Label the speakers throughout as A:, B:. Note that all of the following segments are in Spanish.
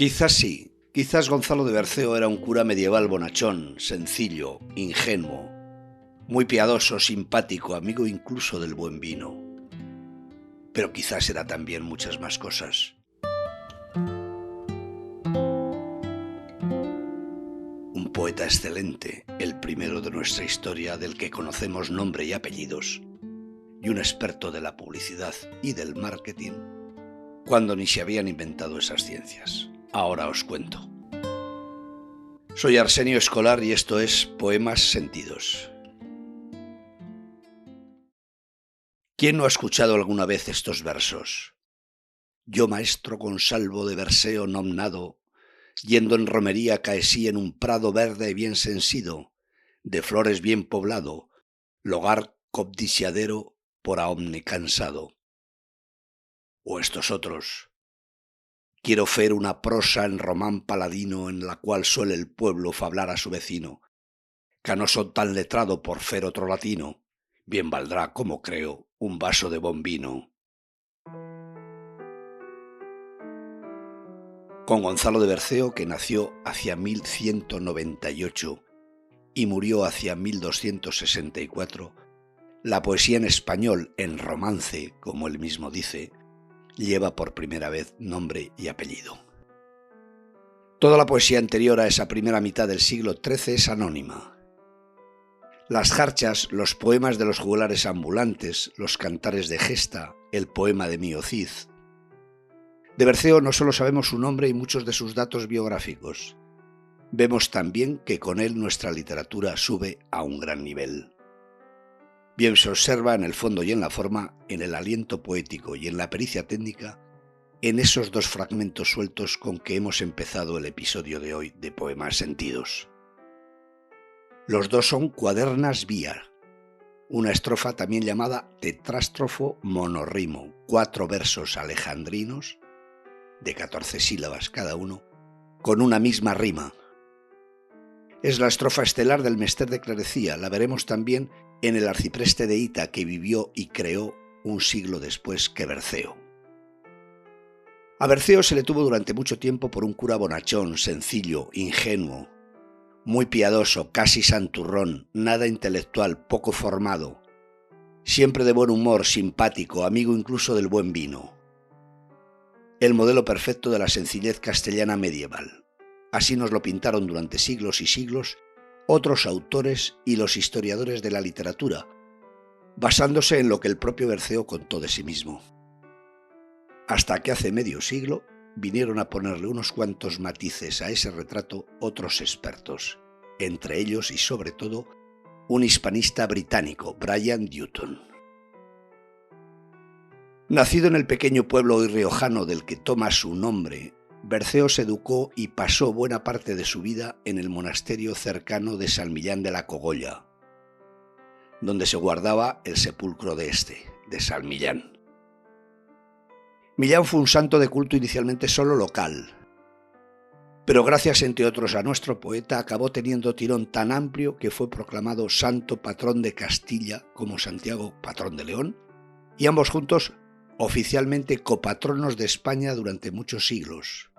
A: Quizás sí, quizás Gonzalo de Berceo era un cura medieval bonachón, sencillo, ingenuo, muy piadoso, simpático, amigo incluso del buen vino. Pero quizás era también muchas más cosas. Un poeta excelente, el primero de nuestra historia del que conocemos nombre y apellidos, y un experto de la publicidad y del marketing, cuando ni se habían inventado esas ciencias. Ahora os cuento. Soy Arsenio Escolar y esto es Poemas Sentidos. ¿Quién no ha escuchado alguna vez estos versos? Yo, maestro Gonsalvo de Berceo nomnado, yendo en romería caesí en un prado verde bien sensido, de flores bien poblado, lugar codiciadero por a omne cansado. O estos otros. Quiero fer una prosa en román paladino en la cual suele el pueblo fablar a su vecino, que no son tan letrado por fer otro latino, bien valdrá, como creo, un vaso de bon vino. Con Gonzalo de Berceo, que nació hacia 1198 y murió hacia 1264, la poesía en español, en romance, como él mismo dice, lleva por primera vez nombre y apellido. Toda la poesía anterior a esa primera mitad del siglo XIII es anónima. Las jarchas, los poemas de los juglares ambulantes, los cantares de gesta, el poema de Mío Cid. De Berceo no solo sabemos su nombre y muchos de sus datos biográficos, vemos también que con él nuestra literatura sube a un gran nivel. Bien se observa en el fondo y en la forma, en el aliento poético y en la pericia técnica, en esos dos fragmentos sueltos con que hemos empezado el episodio de hoy de Poemas Sentidos. Los dos son cuadernas vía, una estrofa también llamada tetrástrofo monorrimo, 4 versos alejandrinos, de 14 sílabas cada uno, con una misma rima. Es la estrofa estelar del Mester de Clerecía, la veremos también en el arcipreste de Hita, que vivió y creó un siglo después que Berceo. A Berceo se le tuvo durante mucho tiempo por un cura bonachón, sencillo, ingenuo, muy piadoso, casi santurrón, nada intelectual, poco formado, siempre de buen humor, simpático, amigo incluso del buen vino. El modelo perfecto de la sencillez castellana medieval. Así nos lo pintaron durante siglos y siglos otros autores y los historiadores de la literatura, basándose en lo que el propio Berceo contó de sí mismo. Hasta que hace medio siglo vinieron a ponerle unos cuantos matices a ese retrato otros expertos, entre ellos y sobre todo un hispanista británico, Brian Dutton. Nacido en el pequeño pueblo hoy riojano del que toma su nombre, Berceo se educó y pasó buena parte de su vida en el monasterio cercano de San Millán de la Cogolla, donde se guardaba el sepulcro de San Millán. Millán fue un santo de culto inicialmente solo local, pero gracias entre otros a nuestro poeta acabó teniendo tirón tan amplio que fue proclamado santo patrón de Castilla como Santiago patrón de León, y ambos juntos oficialmente copatronos de España durante muchos siglos.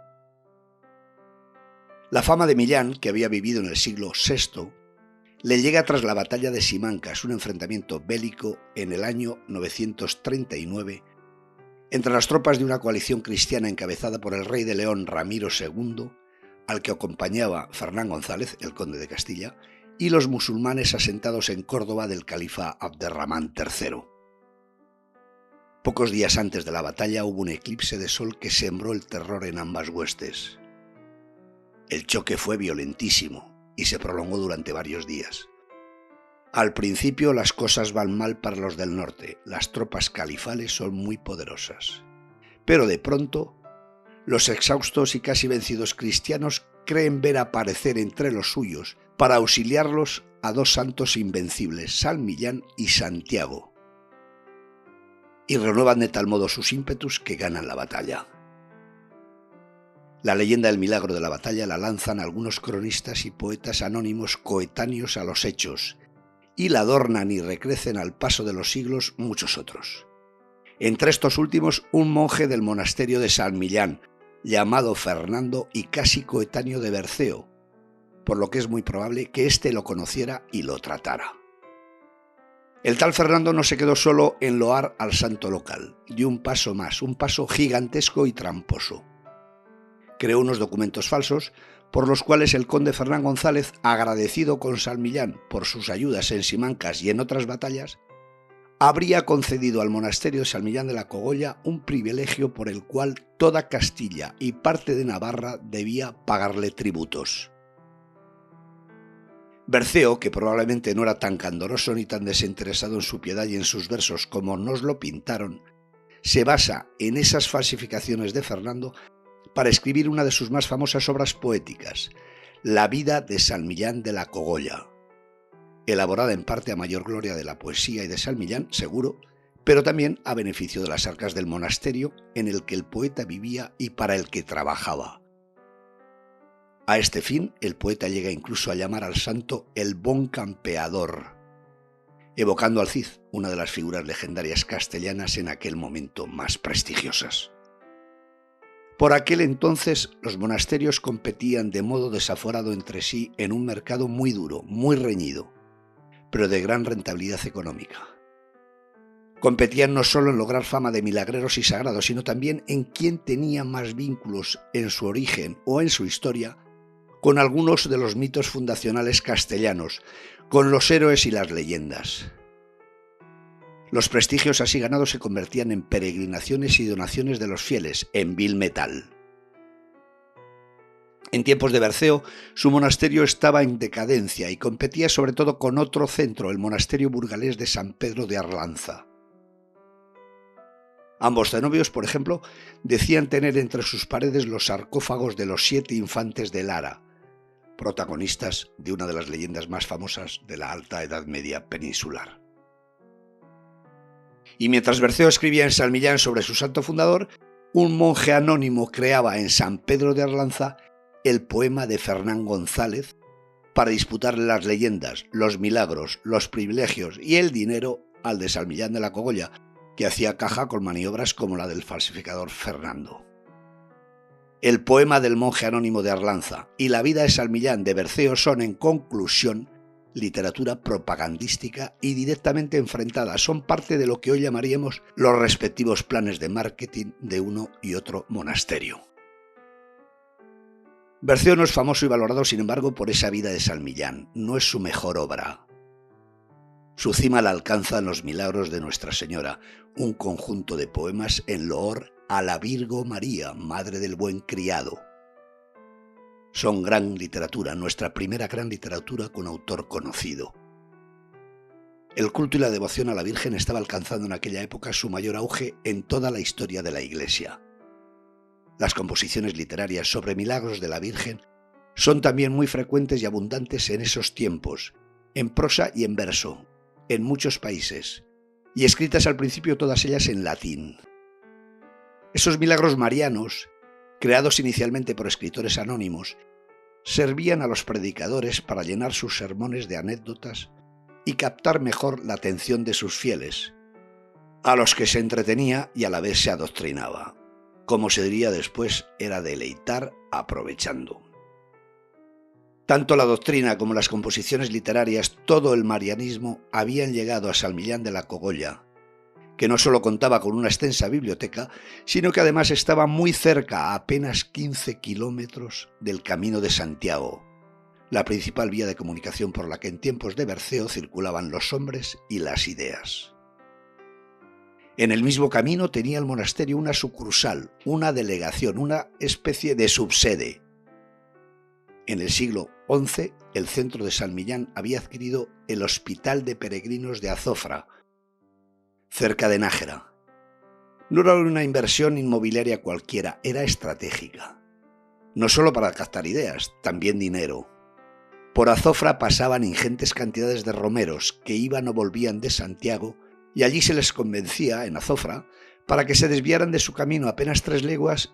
A: La fama de Millán, que había vivido en el siglo VI, le llega tras la batalla de Simancas, un enfrentamiento bélico en el año 939 entre las tropas de una coalición cristiana encabezada por el rey de León Ramiro II, al que acompañaba Fernán González, el conde de Castilla, y los musulmanes asentados en Córdoba del califa Abderramán III. Pocos días antes de la batalla hubo un eclipse de sol que sembró el terror en ambas huestes. El choque fue violentísimo y se prolongó durante varios días. Al principio las cosas van mal para los del norte, las tropas califales son muy poderosas. Pero de pronto, los exhaustos y casi vencidos cristianos creen ver aparecer entre los suyos, para auxiliarlos, a dos santos invencibles, San Millán y Santiago, y renuevan de tal modo sus ímpetus que ganan la batalla. La leyenda del milagro de la batalla la lanzan algunos cronistas y poetas anónimos coetáneos a los hechos, y la adornan y recrecen al paso de los siglos muchos otros. Entre estos últimos, un monje del monasterio de San Millán, llamado Fernando y casi coetáneo de Berceo, por lo que es muy probable que éste lo conociera y lo tratara. El tal Fernando no se quedó solo en loar al santo local, dio un paso más, un paso gigantesco y tramposo. Creó unos documentos falsos por los cuales el conde Fernán González, agradecido con San Millán por sus ayudas en Simancas y en otras batallas, habría concedido al monasterio de San Millán de la Cogolla un privilegio por el cual toda Castilla y parte de Navarra debía pagarle tributos. Berceo, que probablemente no era tan candoroso ni tan desinteresado en su piedad y en sus versos como nos lo pintaron, se basa en esas falsificaciones de Fernando para escribir una de sus más famosas obras poéticas, La vida de San Millán de la Cogolla, elaborada en parte a mayor gloria de la poesía y de San Millán, seguro, pero también a beneficio de las arcas del monasterio en el que el poeta vivía y para el que trabajaba. A este fin, el poeta llega incluso a llamar al santo el bon campeador, evocando al Cid, una de las figuras legendarias castellanas en aquel momento más prestigiosas. Por aquel entonces, los monasterios competían de modo desaforado entre sí en un mercado muy duro, muy reñido, pero de gran rentabilidad económica. Competían no solo en lograr fama de milagreros y sagrados, sino también en quién tenía más vínculos en su origen o en su historia con algunos de los mitos fundacionales castellanos, con los héroes y las leyendas. Los prestigios así ganados se convertían en peregrinaciones y donaciones de los fieles, en vil metal. En tiempos de Berceo, su monasterio estaba en decadencia y competía sobre todo con otro centro, el monasterio burgalés de San Pedro de Arlanza. Ambos cenobios, por ejemplo, decían tener entre sus paredes los sarcófagos de los 7 infantes de Lara, protagonistas de una de las leyendas más famosas de la Alta Edad Media peninsular. Y mientras Berceo escribía en San Millán sobre su santo fundador, un monje anónimo creaba en San Pedro de Arlanza el poema de Fernán González para disputarle las leyendas, los milagros, los privilegios y el dinero al de San Millán de la Cogolla, que hacía caja con maniobras como la del falsificador Fernando. El poema del monje anónimo de Arlanza y la vida de San Millán de Berceo son, en conclusión, literatura propagandística y directamente enfrentada. Son parte de lo que hoy llamaríamos los respectivos planes de marketing de uno y otro monasterio. Berceo no es famoso y valorado, sin embargo, por esa vida de San Millán. No es su mejor obra. Su cima la alcanzan los milagros de Nuestra Señora, un conjunto de poemas en loor a la Virgo María, Madre del Buen Criado. Son gran literatura, nuestra primera gran literatura con autor conocido. El culto y la devoción a la Virgen estaba alcanzando en aquella época su mayor auge en toda la historia de la Iglesia. Las composiciones literarias sobre milagros de la Virgen son también muy frecuentes y abundantes en esos tiempos, en prosa y en verso, en muchos países, y escritas al principio todas ellas en latín. Esos milagros marianos, creados inicialmente por escritores anónimos, servían a los predicadores para llenar sus sermones de anécdotas y captar mejor la atención de sus fieles, a los que se entretenía y a la vez se adoctrinaba. Como se diría después, era deleitar aprovechando. Tanto la doctrina como las composiciones literarias, todo el marianismo, habían llegado a San Millán de la Cogolla, que no solo contaba con una extensa biblioteca, sino que además estaba muy cerca, a apenas 15 kilómetros del Camino de Santiago, la principal vía de comunicación por la que en tiempos de Berceo circulaban los hombres y las ideas. En el mismo camino tenía el monasterio una sucursal, una delegación, una especie de subsede. En el siglo XI, el centro de San Millán había adquirido el Hospital de Peregrinos de Azofra, cerca de Nájera. No era una inversión inmobiliaria cualquiera, era estratégica. No solo para captar ideas, también dinero. Por Azofra pasaban ingentes cantidades de romeros que iban o volvían de Santiago, y allí se les convencía, en Azofra, para que se desviaran de su camino apenas 3 leguas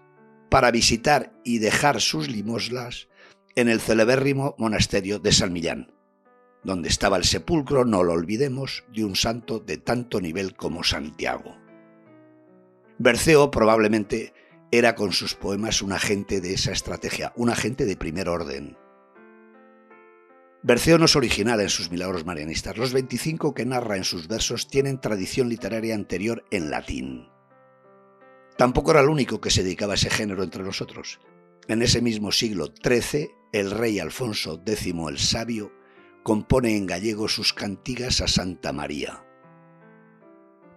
A: para visitar y dejar sus limosnas en el celebérrimo monasterio de San Millán, donde estaba el sepulcro, no lo olvidemos, de un santo de tanto nivel como Santiago. Berceo probablemente era con sus poemas un agente de esa estrategia, un agente de primer orden. Berceo no es original en sus milagros marianistas. Los 25 que narra en sus versos tienen tradición literaria anterior en latín. Tampoco era el único que se dedicaba a ese género entre nosotros. En ese mismo siglo XIII, el rey Alfonso X el Sabio compone en gallego sus cantigas a Santa María.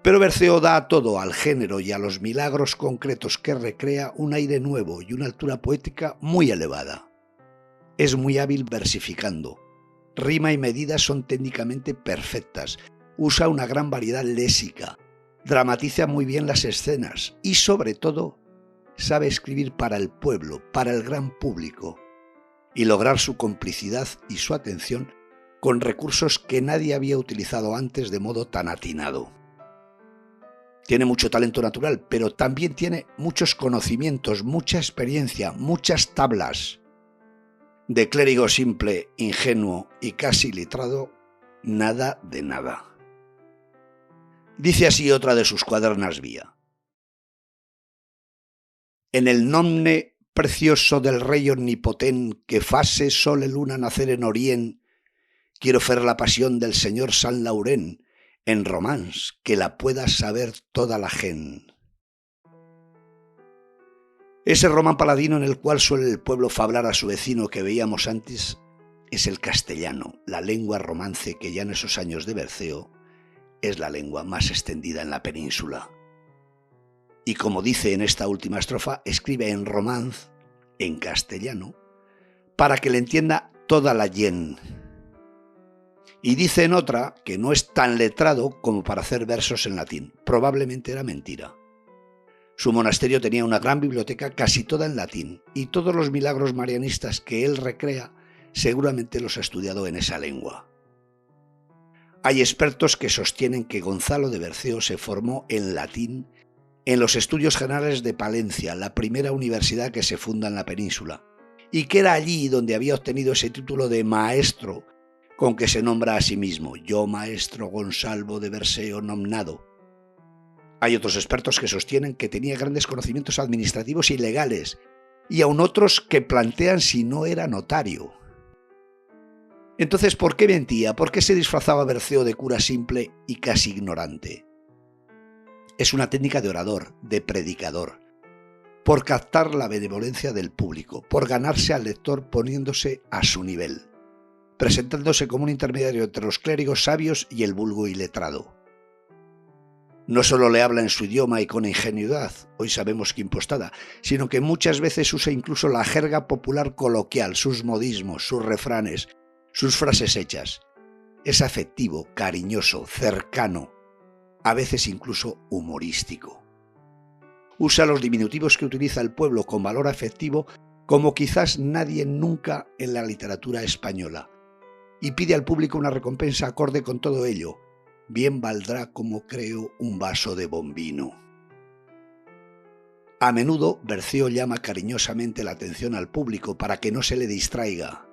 A: Pero Berceo da a todo, al género y a los milagros concretos que recrea, un aire nuevo y una altura poética muy elevada. Es muy hábil versificando. Rima y medida son técnicamente perfectas. Usa una gran variedad léxica. Dramatiza muy bien las escenas y, sobre todo, sabe escribir para el pueblo, para el gran público, y lograr su complicidad y su atención con recursos que nadie había utilizado antes de modo tan atinado. Tiene mucho talento natural, pero también tiene muchos conocimientos, mucha experiencia, muchas tablas. De clérigo simple, ingenuo y casi letrado, nada de nada. Dice así otra de sus cuadernas vía. En el nomne precioso del rey omnipotén, que fase sol e luna nacer en orient, quiero fer la pasión del señor San Laurén, en romans, que la pueda saber toda la gen. Ese román paladino en el cual suele el pueblo fablar a su vecino que veíamos antes es el castellano, la lengua romance que ya en esos años de Berceo es la lengua más extendida en la península. Y como dice en esta última estrofa, escribe en romance, en castellano, para que le entienda toda la yen. Y dice en otra que no es tan letrado como para hacer versos en latín. Probablemente era mentira. Su monasterio tenía una gran biblioteca casi toda en latín, y todos los milagros marianistas que él recrea seguramente los ha estudiado en esa lengua. Hay expertos que sostienen que Gonzalo de Berceo se formó en latín en los Estudios Generales de Palencia, la primera universidad que se funda en la península, y que era allí donde había obtenido ese título de maestro con que se nombra a sí mismo, yo maestro Gonsalvo de Berceo nomnado. Hay otros expertos que sostienen que tenía grandes conocimientos administrativos y legales, y aún otros que plantean si no era notario. Entonces, ¿por qué mentía? ¿Por qué se disfrazaba Berceo de cura simple y casi ignorante? Es una técnica de orador, de predicador, por captar la benevolencia del público, por ganarse al lector poniéndose a su nivel, presentándose como un intermediario entre los clérigos sabios y el vulgo iletrado. No solo le habla en su idioma y con ingenuidad, hoy sabemos que impostada, sino que muchas veces usa incluso la jerga popular coloquial, sus modismos, sus refranes, sus frases hechas. Es afectivo, cariñoso, cercano, a veces incluso humorístico. Usa los diminutivos que utiliza el pueblo con valor afectivo como quizás nadie nunca en la literatura española, y pide al público una recompensa acorde con todo ello. Bien valdrá, como creo, un vaso de bombino. A menudo Berceo llama cariñosamente la atención al público para que no se le distraiga.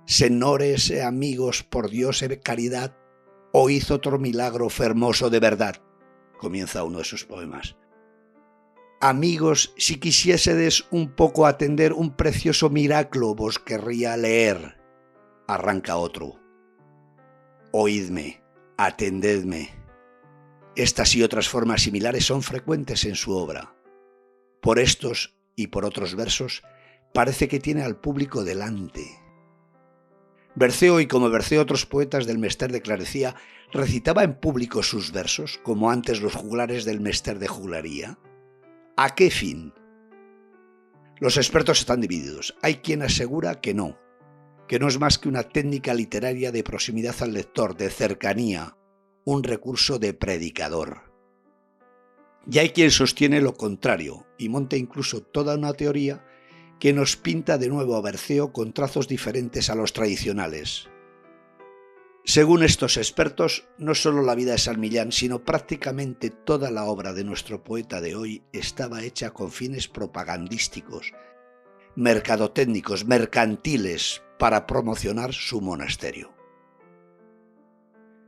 A: Senores e amigos, por Dios e caridad, oíd otro milagro fermoso de verdad, comienza uno de sus poemas. Amigos, si quisiésedes un poco atender un precioso milagro vos querría leer, arranca otro. Oídme, atendedme. Estas y otras formas similares son frecuentes en su obra. Por estos y por otros versos parece que tiene al público delante. Berceo, y como Berceo otros poetas del mester de clerecía, recitaba en público sus versos, como antes los juglares del mester de juglaría. ¿A qué fin? Los expertos están divididos. Hay quien asegura que no es más que una técnica literaria de proximidad al lector, de cercanía, un recurso de predicador. Y hay quien sostiene lo contrario y monta incluso toda una teoría que nos pinta de nuevo a Berceo con trazos diferentes a los tradicionales. Según estos expertos, no solo la vida de San Millán, sino prácticamente toda la obra de nuestro poeta de hoy estaba hecha con fines propagandísticos, mercadotécnicos, mercantiles, para promocionar su monasterio.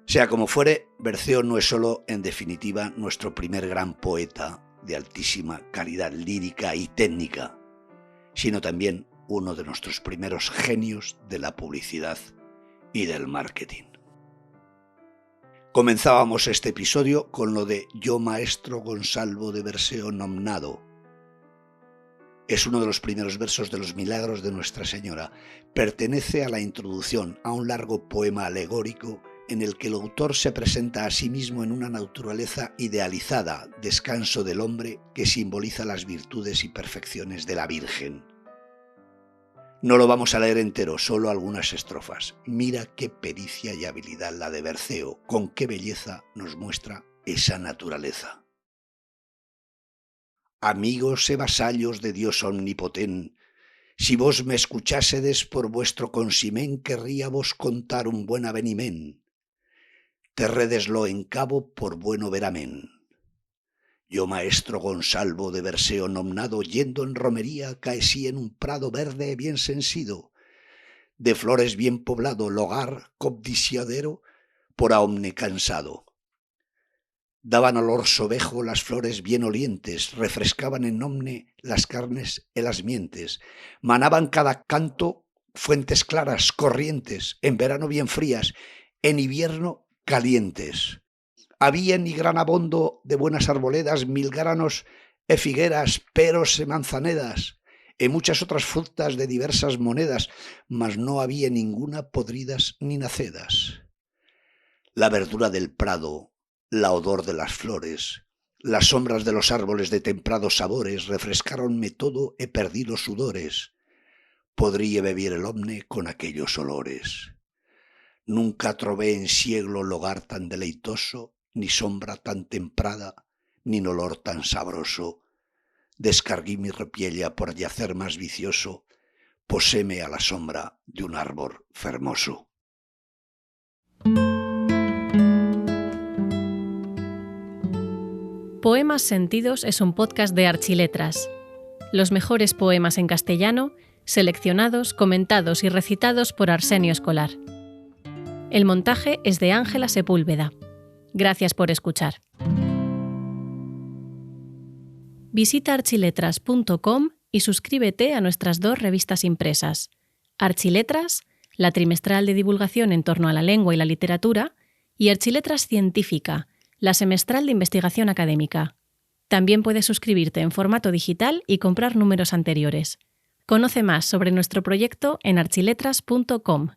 A: Sea como fuere, Berceo no es solo, en definitiva, nuestro primer gran poeta de altísima calidad lírica y técnica, sino también uno de nuestros primeros genios de la publicidad y del marketing. Comenzábamos este episodio con lo de Yo maestro Gonsalvo de Berceo nomnado. Es uno de los primeros versos de los Milagros de Nuestra Señora. Pertenece a la introducción a un largo poema alegórico en el que el autor se presenta a sí mismo en una naturaleza idealizada, descanso del hombre que simboliza las virtudes y perfecciones de la Virgen. No lo vamos a leer entero, solo algunas estrofas. Mira qué pericia y habilidad la de Berceo, con qué belleza nos muestra esa naturaleza. Amigos e vasallos de Dios omnipotén, si vos me escuchásedes por vuestro consimén, querría vos contar un buen avenimén. Terrédeslo en cabo por bueno veramén. Yo maestro Gonsalvo de Berceo nomnado, yendo en romería, caesí en un prado verde bien sensido, de flores bien poblado, logar codiciadero, por a omne cansado. Daban olor sobejo las flores bien olientes, refrescaban en omne las carnes e las mientes, manaban cada canto fuentes claras, corrientes, en verano bien frías, en invierno calientes. Había ni gran abondo de buenas arboledas, milgranos e figueras, peros e manzanedas, e muchas otras frutas de diversas monedas, mas no había ninguna podridas ni nacedas. La verdura del prado, la odor de las flores, las sombras de los árboles de temprados sabores, refrescaronme todo e perdí los sudores. Podría beber el omne con aquellos olores. Nunca trové en sieglo lugar tan deleitoso, ni sombra tan temprada, ni olor tan sabroso. Descarguí mi repiella por yacer más vicioso, poséme a la sombra de un árbol fermoso.
B: Poemas Sentidos es un podcast de Archiletras. Los mejores poemas en castellano, seleccionados, comentados y recitados por Arsenio Escolar. El montaje es de Ángela Sepúlveda. Gracias por escuchar. Visita archiletras.com y suscríbete a nuestras 2 revistas impresas. Archiletras, la trimestral de divulgación en torno a la lengua y la literatura, y Archiletras Científica, la semestral de investigación académica. También puedes suscribirte en formato digital y comprar números anteriores. Conoce más sobre nuestro proyecto en archiletras.com.